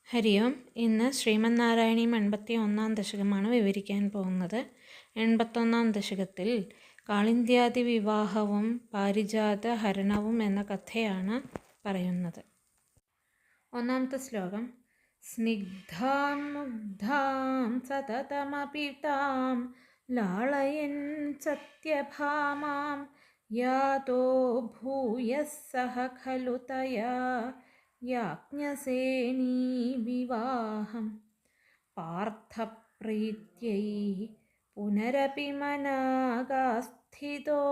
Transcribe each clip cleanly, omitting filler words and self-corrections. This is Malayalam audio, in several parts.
ഹരി ഓം. ഇന്ന് ശ്രീമന്നാരായണീയം 81-ാം ദശകമാണ് വിവരിക്കാൻ പോകുന്നത്. 81-ാം ദശകത്തിൽ കാളിന്ത്യാദി വിവാഹവും പാരിജാത ഹരണവും എന്ന കഥയാണ് പറയുന്നത്. ഒന്നാമത്തെ ശ്ലോകം. സ്നിഗ്ധാം മുഗ്ധാം സതതമപി താം ലാളയൻ സത്യഭാമാം യാതോ ഭൂയഃ സഹ ഖലു തയാ യാജ്ഞസേനീ വിവാഹം പാർത്ഥപ്രീത്यै പുനരപി മനാഗാസ്ഥിതോ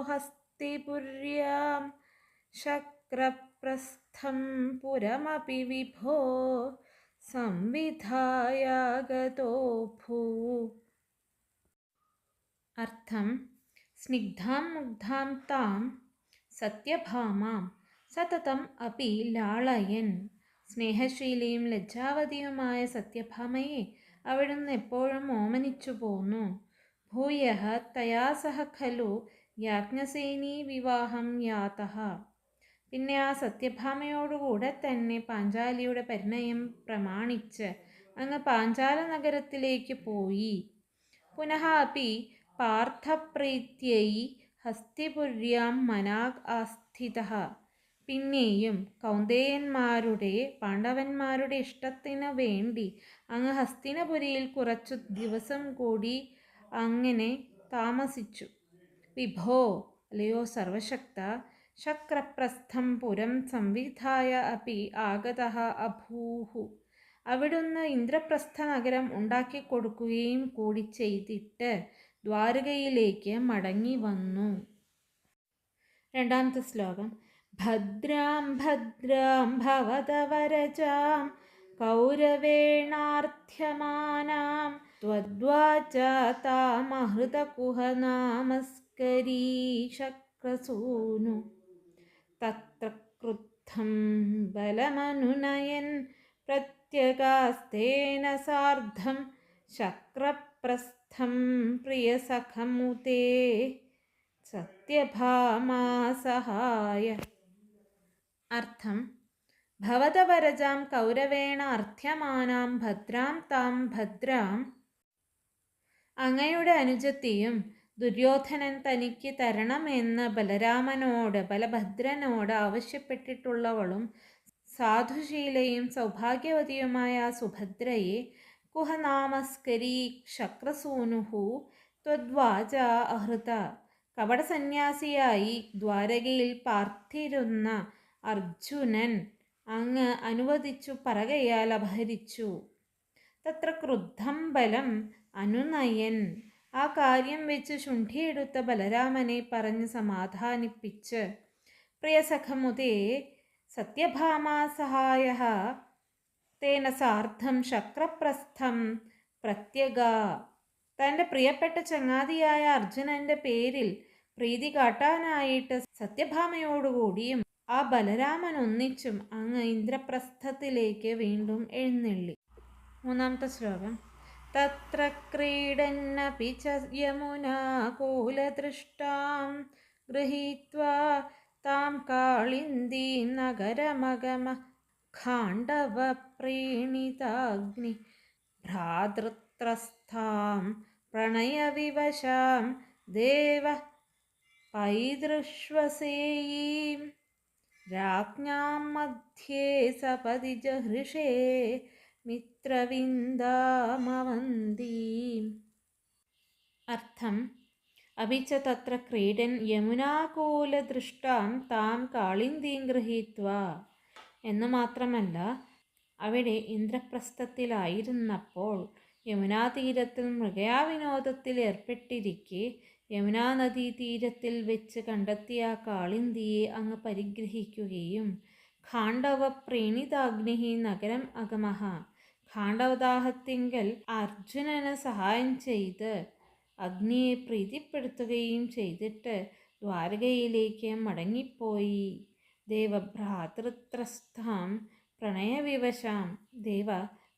ഹസ്തിപുര്യാം ശക്രപ്രസ്ഥം പുരമപി വിഭോ സംവിധായാഗതോ ഭൂ. അർത്ഥം: സ്നിഗ്ധാം മുഗ്ധാം താം സത്യഭാമാം സതതം അപി ലാളയൻ. സ്നേഹശീലിയും ലജ്ജാവതിയുമായ സത്യഭാമയെ അവിടുന്ന് എപ്പോഴും ഓമനിച്ചു പോന്നു. ഭൂയഃ തയാ സഹ ഖലു യാജ്ഞസേനീ വിവാഹം യാതഃ. പിന്നെ ആ സത്യഭാമയോടുകൂടെ തന്നെ പാഞ്ചാലിയുടെ പരിണയം പ്രമാണിച്ച് അങ്ങ് പാഞ്ചാല നഗരത്തിലേക്ക് പോയി. പുനഃ അപി പാർത്ഥപ്രീത്यै ഹസ്തിപുര്യാം മനാഗ് ആസ്ഥിതഃ. പിന്നെയും കൗന്ദേയന്മാരുടെ പാണ്ഡവന്മാരുടെ ഇഷ്ടത്തിനു വേണ്ടി അങ്ങ് ഹസ്തിനപുരിയിൽ കുറച്ചു ദിവസം കൂടി അങ്ങനെ താമസിച്ചു. വിഭോ, അല്ലയോ സർവശക്ത, ശക്രപ്രസ്ഥം പുരം സംവിധായ അപി ആഗതഃ അഭൂഹു. അവിടുന്ന് ഇന്ദ്രപ്രസ്ഥ നഗരം ഉണ്ടാക്കിക്കൊടുക്കുകയും കൂടി ചെയ്തിട്ട് ദ്വാരകയിലേക്ക് മടങ്ങി വന്നു. രണ്ടാമത്തെ ശ്ലോകം. ഭദ്രാം ഭദ്രാം ഭവതവരജാം കൗരവേണാർത്ഥ്യമാനാം ത്വദ്വാചാതാമഹൃതകുഹനാമസ്കരീ ശക്രസൂനു. തത്ര ക്രുദ്ധം ബലമനുനയൻ പ്രത്യഗാസ്തേന സാർദ്ധം ശക്രപ്രസ്ഥം പ്രിയസഖമുതേ സത്യഭാമാസഹായ. അർത്ഥം: ഭവതവരജാം കൗരവേണ അർത്ഥ്യമാനാം ഭദ്രാം താം ഭദ്രാം. അങ്ങയുടെ അനുജത്തിയും ദുര്യോധനൻ തനിക്ക് തരണമെന്ന് ബലഭദ്രനോട് ആവശ്യപ്പെട്ടിട്ടുള്ളവളും സാധുശീലയും സൗഭാഗ്യവതിയുമായ സുഭദ്രയെ കുഹനാമസ്കരീ ശക്രസൂനുഹു ത്വദ്വാച അഹൃത. കപടസന്യാസിയായി ദ്വാരകയിൽ പാർത്തിരുന്ന അർജുനൻ അങ്ങ് അനുവദിച്ചു പറകയാൽ അപഹരിച്ചു. തത്ര ക്രുദ്ധം ബലം അനുനയൻ. ആ കാര്യം വെച്ച് ശുണ്ഠിയെടുത്ത ബലരാമനെ പറഞ്ഞ് സമാധാനിപ്പിച്ച് പ്രിയസഖമുതേ സത്യഭാമാസഹായഃ തേന സാർദ്ധം ശക്രപ്രസ്ഥം പ്രത്യഗ. തൻ്റെ പ്രിയപ്പെട്ട ചങ്ങാതിയായ അർജുനന്റെ പേരിൽ പ്രീതി കാട്ടാനായിട്ട് സത്യഭാമയോടുകൂടിയും ആ ബലരാമൻ ഒന്നിച്ചും അങ്ങ് ഇന്ദ്രപ്രസ്ഥത്തിലേക്ക് വീണ്ടും എഴുന്നള്ളി. മൂന്നാമത്തെ ശ്ലോകം. തത്ര ക്രീഡന്നപി ച യമുനാ കൂലദൃഷ്ടാം ഗൃഹീത്വാ താം കാളിന്ദീം നഗരമഗമ ഖാണ്ഡവ പ്രീണിതാഗ്നി ഭ്രാതൃത്രസ്ഥാം പ്രണയവിവശാം ദേവ പൈതൃഷ്വസേയീം രാജ്ഞാം മധ്യേ സപദി ജഹൃഷേ മിത്രവിന്ദാമവന്തീം. അർത്ഥം: അഭിച്ച തത്ര ക്രീഡൻ യമുനാകൂലദൃഷ്ടാം താം കാളിന്ദീം ഗൃഹീത്വാ. എന്നു മാത്രമല്ല, അവിടെ ഇന്ദ്രപ്രസ്ഥത്തിലായിരുന്നപ്പോൾ യമുനാതീരത്തിൽ മൃഗയാവിനോദത്തിൽ ഏർപ്പെട്ടിരിക്കെ യമുനാനദീതീരത്തിൽ വെച്ച് കണ്ടെത്തിയ കാളിന്ദിയെ അങ്ങ് പരിഗ്രഹിക്കുകയും ഖാണ്ഡവ പ്രീണിതാഗ്നി നഗരം അഗമഃ. ഖാണ്ഡവദാഹത്തിങ്കൽ അർജുനന് സഹായം ചെയ്ത് അഗ്നിയെ പ്രീതിപ്പെടുത്തുകയും ചെയ്തിട്ട് ദ്വാരകയിലേക്ക് മടങ്ങിപ്പോയി. ദേവഭ്രാതൃത്രസ്ഥാം പ്രണയവിവശാം. ദേവ,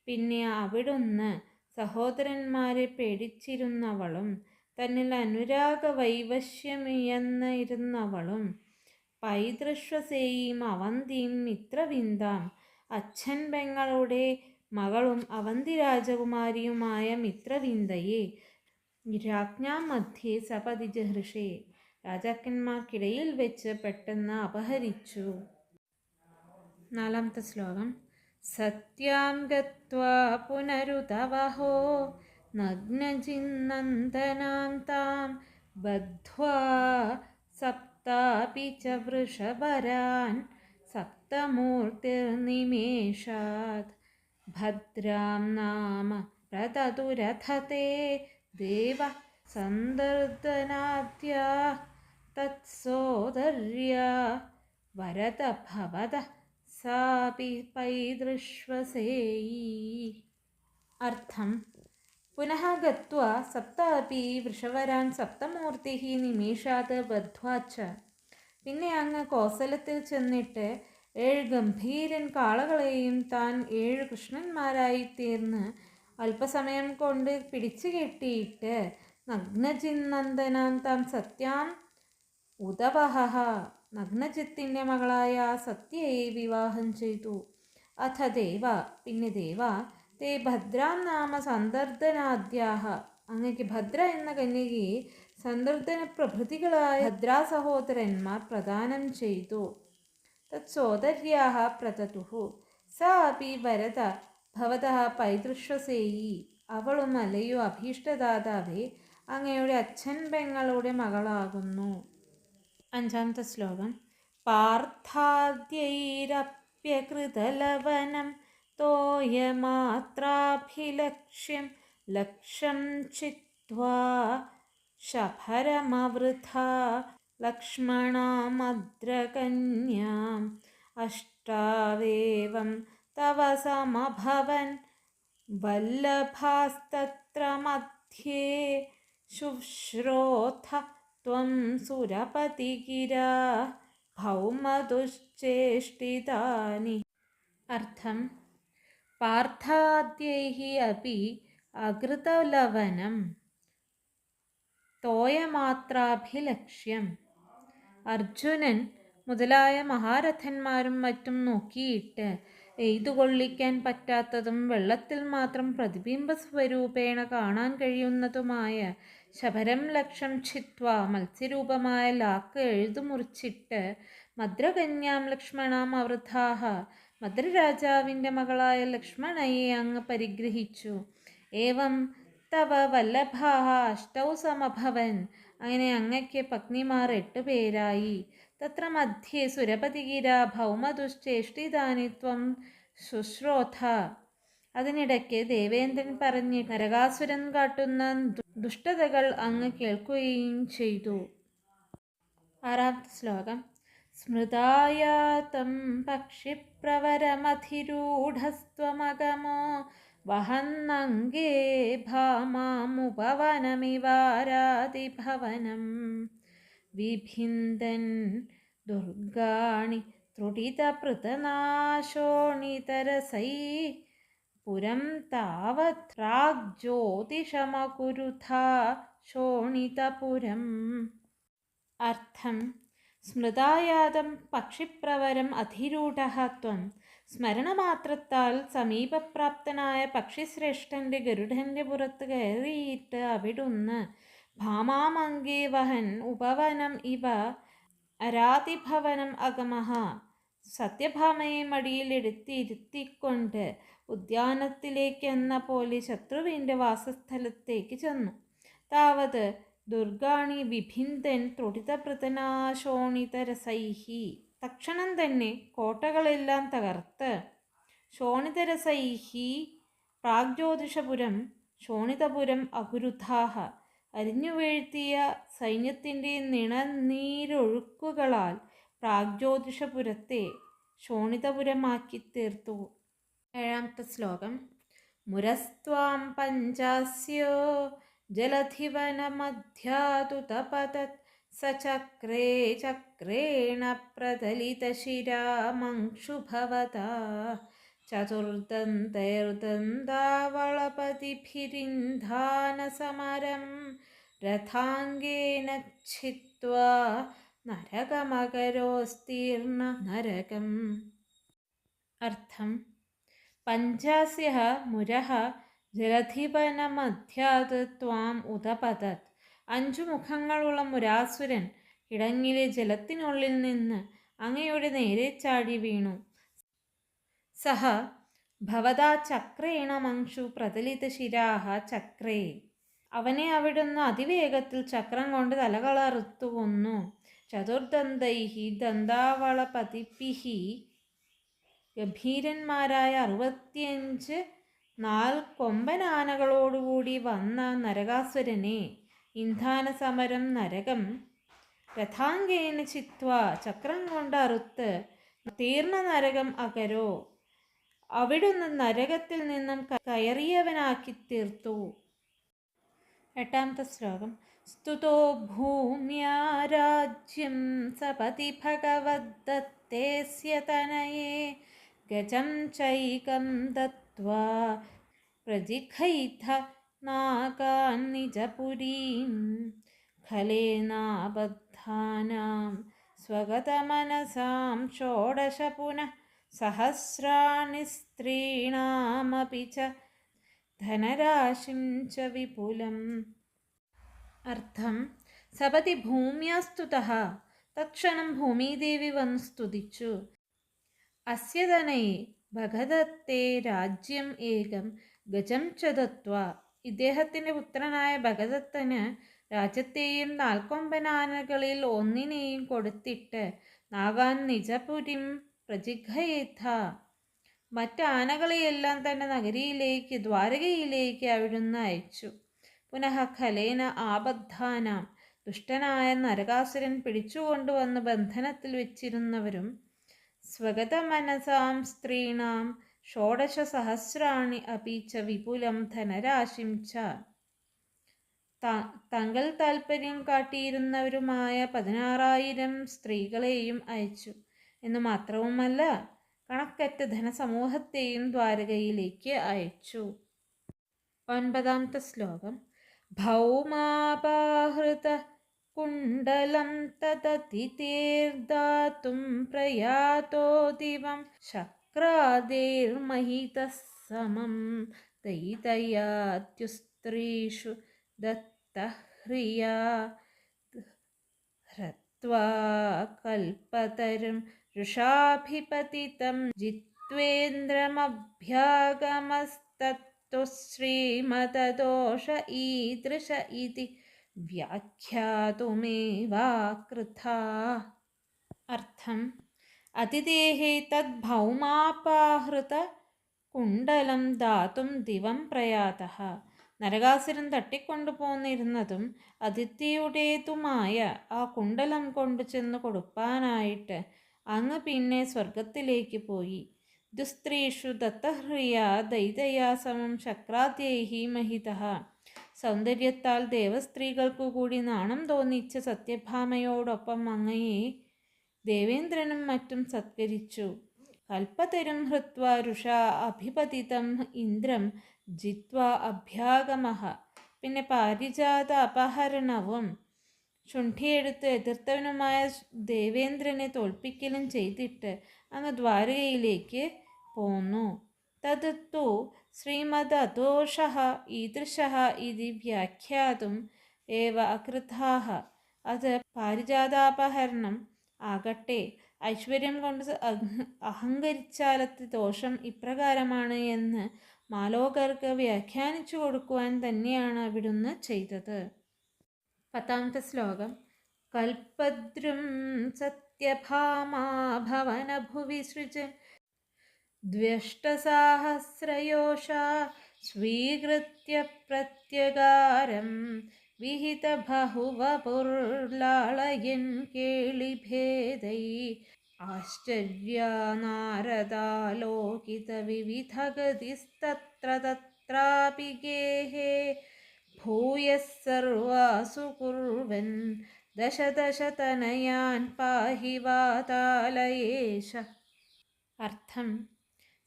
പിന്നെ അവിടുന്ന് സഹോദരന്മാരെ പേടിച്ചിരുന്നവളും തന്നിൽ അനുരാഗവൈവശ്യമിയന്നിരുന്നവളും പൈതൃഷ്വസേയീം അവന്തിയും മിത്രവിന്ദാം. അച്ഛൻ പെങ്ങളുടെ മകളും അവന്തി രാജകുമാരിയുമായ മിത്രവിന്ദയെ രാജ്ഞാം മധ്യേ സപതി ജഹൃഷേ, രാജാക്കന്മാർക്കിടയിൽ വെച്ച് പെട്ടെന്ന് അപഹരിച്ചു. 4-ാമത്തെ ശ്ലോകം. സത്യാം ഗത്വാ പുനരുതവഹോ നഗ്നജിന്നന്ദനാം താം ബദ്ധ്വാ സപ്താപി ച വൃഷഭരാൻ സപ്തമൂർത്തിർനിമേഷാത് ഭദ്രാം നാമ പ്രതതുരഥത്തെ ദേവ സന്ദർദനാദ്യാ തത്സോദര്യാ വരദ ഭവത സാപി പൈതൃഷ്വസേയി. അർത്ഥം. പുനഃ ഗത്വാ സപ്താപി വൃഷവരാൻ സപ്തമൂർത്തി നിമേഷാത് ബദ്ധ്വാ ച. പിന്നെ അങ്ങ് കോസലത്തിൽ ചെന്നിട്ട് 7 ഗംഭീരൻ കാളകളെയും താൻ 7 കൃഷ്ണന്മാരായി തീർന്ന് അല്പസമയം കൊണ്ട് പിടിച്ചു കെട്ടിയിട്ട് നഗ്നജിന്നന്ദനാം താം സത്യാം ഉദവഹ, നഗ്നജിത്തിൻ്റെ മകളായ സത്യയെ വിവാഹം ചെയ്തു. അഥ ദേവ, പിന്നെ ദേവ, തേ ഭദ്രാം നാമ സന്ദർദനാദ്യാഹ, അങ്ങയ്ക്ക് ഭദ്ര എന്ന കന്യകയെ സന്ദർദന പ്രഭൃതികളായ ഭദ്രാ സഹോദരന്മാർ പ്രദാനം ചെയ്തു. തത്സോദര്യാഹ പ്രതതുഹു സാ അപി വരദ ഭവതഃ പൈതൃഷ്വസേയി, അവളും അല്ലയോ അഭീഷ്ടദാതാവേ അങ്ങയുടെ അച്ഛൻ പെങ്ങളുടെ മകളാകുന്നു. 5-ാമത്തെ ശ്ലോകം. പാർത്ഥാദ്യൈരപ്യകൃതലവനം തോയമാത്രാഭിലക്ഷ്യം ലക്ഷം ചിത്വാ ശഫരമവൃഥാ ലക്ഷ്മണാമദ്രകന്യാം അഷ്ടാവേവം തവ സമഭവൻ വല്ലഭാസ്തത്ര മധ്യേ ശുശ്രോഥ ത്വം സുരപതിഗിരാ ഭൗമദുശ്ചേഷ്ടിതാനി. അർത്ഥം. പാർത്ഥാദ്യൈഃ അപി അകൃതലവനം തോയമാത്രാഭിലക്ഷ്യം. അർജുനൻ മുതലായ മഹാരഥന്മാരും മറ്റും നോക്കിയിട്ട് എയ്തുകൊള്ളിക്കാൻ പറ്റാത്തതും വെള്ളത്തിൽ മാത്രം പ്രതിബിംബ സ്വരൂപേണ കാണാൻ കഴിയുന്നതുമായ ശബരം ലക്ഷം ഛിത്വ, മത്സ്യരൂപമായ ലാക്ക് എഴുതുമുറിച്ചിട്ട് മദ്രകന്യാം ലക്ഷ്മണാം അവൃഥാഹ, മദ്രരാജാവിൻ്റെ മകളായ ലക്ഷ്മണയെ അങ്ങ് പരിഗ്രഹിച്ചു. ഏവം തവ വല്ലഭാഹ അഷ്ടൗ സമഭവൻ, അങ്ങനെ അങ്ങയ്ക്ക് പത്നിമാർ 8 പേരായി. തത്ര മധ്യേ സുരപതിഗിര ഭൗമദുശ്ചേഷ്ടിതാനി ത്വം ശുശ്രോഥ, അതിനിടയ്ക്ക് ദേവേന്ദ്രൻ പറഞ്ഞ് നരകാസുരൻ കാട്ടുന്ന ദുഷ്ടതകൾ അങ്ങ് കേൾക്കുകയും ചെയ്തു. 6-ാമത്തെ ശ്ലോകം. സ്മൃതായാതം പക്ഷിപ്രവരമധിരൂഢസ്ത്വമഗമോ വഹന്നംഗേ ഭാമാമുപവനമിവാരാതിഭവനം വിഭിന്ദൻ ദുർഗാണി ത്രുടിതപൃതനാശോണിതരസൈ പുരം താവത് പ്രാഗ്ജ്യോതിഷമകുരുഥാ ശോണിതപുരം. അർത്ഥം. സ്മൃതായാതം പക്ഷിപ്രവരം അധിരൂഢഃ ത്വം, സ്മരണമാത്രത്താൽ സമീപപ്രാപ്തനായ പക്ഷിശ്രേഷ്ഠൻ്റെ ഗരുഡൻ്റെ പുറത്ത് കയറിയിട്ട് അവിടുന്ന് ഭാമാമംഗേ വഹൻ ഉപവനം ഇവ അരാതിഭവനം അഗമഃ, സത്യഭാമയെ മടിയിലെടുത്തിരുത്തിക്കൊണ്ട് ഉദ്യാനത്തിലേക്കെന്ന പോലെ ശത്രുവിൻ്റെ വാസസ്ഥലത്തേക്ക് ചെന്നു. താവത് ദുർഗാണി വിഭിന്ദൻ ത്രുടിതപൃതനാശോണിതരസൈഹി, തക്ഷണം തന്നെ കോട്ടകളെല്ലാം തകർത്ത് ശോണിതരസൈഹി പ്രാഗ്ജ്യോതിഷപുരം ശോണിതപുരം അകുരുഥാഹ, അരിഞ്ഞുവീഴ്ത്തിയ സൈന്യത്തിൻ്റെ നിണനീരൊഴുക്കുകളാൽ പ്രാഗ്ജ്യോതിഷപുരത്തെ ശോണിതപുരമാക്കി തീർത്തു. 7-ാമത്തെ ശ്ലോകം. മുരസ്ത്വാം പഞ്ചാസ്യോ ജലധിവനമധ്യാതു തപതത് സചക്രേ ചക്രേണ പ്രതലിതശിരാമംക്ഷുഭവതാ ചതുർദന്തൈർദന്താവളപതിഭിരിന്ധാനസമരം രഥാംഗേന ഛിത്വാ നരകമകരോസ്തീർണ നരകം. അർത്ഥം. പഞ്ചാസ്യഃ മുരഃ ജലധിപനമധ്യാത് ത്വാം ഉദപതത്. 5 മുഖങ്ങളുള്ള മുരാസുരൻ കിടങ്ങിലെ ജലത്തിനുള്ളിൽ നിന്ന് അങ്ങയുടെ നേരെ ചാടി വീണു. സഹ ഭവതാ ചക്രേണ മംശു പ്രതലിതശിരാഃ ചക്രേ. അവനെ അവിടുന്ന് അതിവേഗത്തിൽ ചക്രം കൊണ്ട് തലകളറുത്തു കൊന്നു. ചതുർദന്തൈഃ ദന്താവളപതിഭിഃ. ഗംഭീരന്മാരായ 65 നാൽക്കൊമ്പനാനകളോടുകൂടി വന്ന നരകാസുരനെ ഇന്ധാനസമരം നരകം രഥാംഗേന ചിത്വാ ചക്രം കൊണ്ട് അറുത്ത് തീർന്ന നരകം അകരോ. അവിടുന്ന് നരകത്തിൽ നിന്നും കയറിയവനാക്കി തീർത്തു. 8ാമത്തെ ശ്ലോകം. സ്തുതോ ഭൂമ്യാ രാജ്യം സപതി ഭഗവദ്ദത്തേസ്യ തനയേ ഗജം ചൈകം ദത്വാ പ്രജിഘൈഥ നാഗാൻ നിജപുരീം ഖലേനാബദ്ധാനാം സ്വഗതമനസാം ഷോഡശ പുനഃ സഹസ്രാണി സ്ത്രീണാമപി ച ധനരാശിം ച വിപുലം. അർത്ഥം: സപതി ഭൂമ്യാ സ്തുതഃ. തത്ക്ഷണം ഭൂമിദേവി വന്ന് സ്തുതിച്ചു. അസ്യ തനയേ ഭഗദത്തേ രാജ്യം ഏകം ഗജം ച ദത്വാ. ഇദ്ദേഹത്തിൻ്റെ പുത്രനായ ഭഗദത്തന് രാജ്യത്തെയും 4 കൊമ്പനാനകളിൽ ഒന്നിനെയും കൊടുത്തിട്ട് നാഗാൻ നിജപുരിം പ്രജിഘയേഥ. മറ്റ് ആനകളെയെല്ലാം തൻ്റെ നഗരിയിലേക്ക് ദ്വാരകയിലേക്ക് അവിടുന്ന് അയച്ചു. പുനഃ ഖലേന ആബദ്ധാനാം. ദുഷ്ടനായ നരകാസുരൻ പിടിച്ചുകൊണ്ടുവന്ന് ബന്ധനത്തിൽ വെച്ചിരുന്നവരും സ്വഗതമനസാം സ്ത്രീണാം ഷോഡശ സഹസ്രാണി അപി ച വിപുലം ധനരാശിം ച. തങ്ങൾ താൽപ്പര്യം കാട്ടിയിരുന്നവരുമായ 16,000 സ്ത്രീകളെയും അയച്ചു എന്ന് മാത്രവുമല്ല, കണക്കറ്റ ധനസമൂഹത്തെയും ദ്വാരകയിലേക്ക് അയച്ചു. 9ാമത്തെ ശ്ലോകം. ഭൗമാപഹൃത കുണ്ഡലം തദതിതേർദാതും പ്രയാതോ ദിവം ശക്രാദേർമഹിതഃ സമം ദയിതയാത്യുസ്ത്രീഷു ദത്തഹ്രിയാ ഹ്രത്വാ കൽപതരും ഋഷാഭിപതിതം ജിത്വേന്ദ്രമഭ്യാഗമസ്തത്തു ശ്രീമതദോഷ ഈദൃശ ഇതി വ്യാഖ്യാതുമേവാകൃതാ. അർത്ഥം: അതിഥേഹേ തദ് ഭൗമാപാഹൃത കുണ്ഡലം ദാതും ദിവം പ്രയാതഃ. നരകാസുരൻ തട്ടിക്കൊണ്ടുപോന്നിരുന്നതും അതിഥിയുടേതുമായ ആ കുണ്ഡലം കൊണ്ടു ചെന്ന് കൊടുപ്പാനായിട്ട് അങ്ങ് പിന്നെ സ്വർഗത്തിലേക്ക് പോയി. ദുസ്ത്രീഷു ദത്തഹ്രിയാ ദൈതയാ സമം ശക്രാദ്യൈഹി മഹിതഃ. സൗന്ദര്യത്താൽ ദേവസ്ത്രീകൾക്കു കൂടി നാണം തോന്നിച്ച സത്യഭാമയോടൊപ്പം അങ്ങയെ ദേവേന്ദ്രനും മറ്റും സത്കരിച്ചു. കൽപ്പതരും ഹൃത്വാ രുഷാ അഭിപതിതം ഇന്ദ്രം ജിത്വാ അഭ്യാഗമഃ. പിന്നെ പാരിജാത അപഹരണവും ശുണ്ഠിയെടുത്ത് എതിർത്തവനുമായ ദേവേന്ദ്രനെ തോൽപ്പിക്കലും ചെയ്തിട്ട് അങ്ങ് ദ്വാരകയിലേക്ക് പോന്നു. തദു ശ്രീമദദോഷഃ ഈദൃശഃ ഇതി വ്യാഖ്യാതും ഏവ അകൃതാഃ. അത് പാരിജാതാപഹരണം ആകട്ടെ ഐശ്വര്യം കൊണ്ട് അഹങ്കരിച്ചാലത്തെ ദോഷം ഇപ്രകാരമാണ് എന്ന് മാലോകർക്ക് വ്യാഖ്യാനിച്ചു കൊടുക്കുവാൻ തന്നെയാണ് അവിടുന്ന് ചെയ്തത്. 10ാമത്തെ ശ്ലോകം. കൽപദ്രും സത്യഭാമാ ഭവനഭുവി സൃജൻ ദ്വഷ്ടസാഹസ്രയോഷാ സ്വീകൃത്യ പ്രത്യകാരം വിഹിത ബഹുവപുർലാളയൻ കേളിഭേദൈ ആശ്ചര്യാ നാരദാലോകിത വിവിധഗതിസ്തത്ര തത്രാപി ഗേഹേ ഭൂയഃ സർവാസു കുർവൻ ദശ ദശ തനയാൻ പാഹി വാതാലയേശ. അർത്ഥം: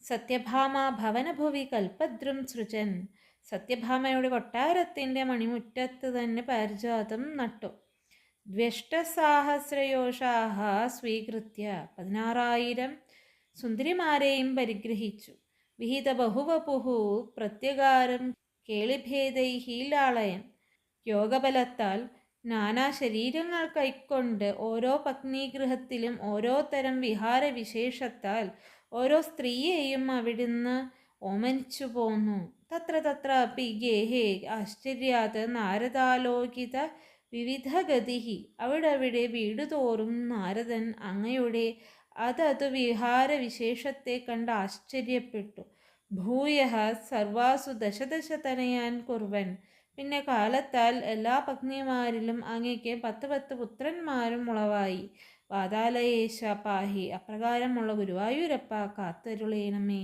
സത്യഭാമ ഭവനഭുവി കൽപദ്രും സൃജൻ. സത്യഭാമയുടെ കൊട്ടാരത്തിൻ്റെ മണിമുറ്റത്ത് തന്നെ പാരിജാതം നട്ടു. ദ്വഷ്ടസാഹസ്രയോഷാഹ സ്വീകൃത്യ 16,000 സുന്ദരിമാരെയും പരിഗ്രഹിച്ചു. വിഹിത ബഹുവപുഃ പ്രത്യകാരം കേളിഭേദൈഃ ലാളയൻ. യോഗബലത്താൽ നാനാ ശരീരങ്ങൾ കൈക്കൊണ്ട് ഓരോ പത്നീഗൃഹത്തിലും ഓരോ തരം വിഹാരവിശേഷത്താൽ ഓരോ സ്ത്രീയെയും അവിടുന്ന് ഓമനിച്ചു പോന്നു. തത്ര തത്ര അപി ഗേഹേ ആശ്ചര്യാത് നാരദാലോകിത വിവിധഗതിഃ. അവിടവിടെ വീടുതോറും നാരദൻ അങ്ങയുടെ അതതു വിഹാരവിശേഷത്തെ കണ്ട് ആശ്ചര്യപ്പെട്ടു. ഭൂയഃ സർവാസു ദശദശ തനയാൻ കുർവൻ. പിന്നെ കാലത്താൽ എല്ലാ പത്നിമാരിലും അങ്ങയ്ക്ക് 10 പുത്രന്മാരും ഉളവായി. വാതാലയേശ പാഹി. അപ്രകാരമുള്ള ഗുരുവായൂരപ്പ കാത്തരുളേണമേ.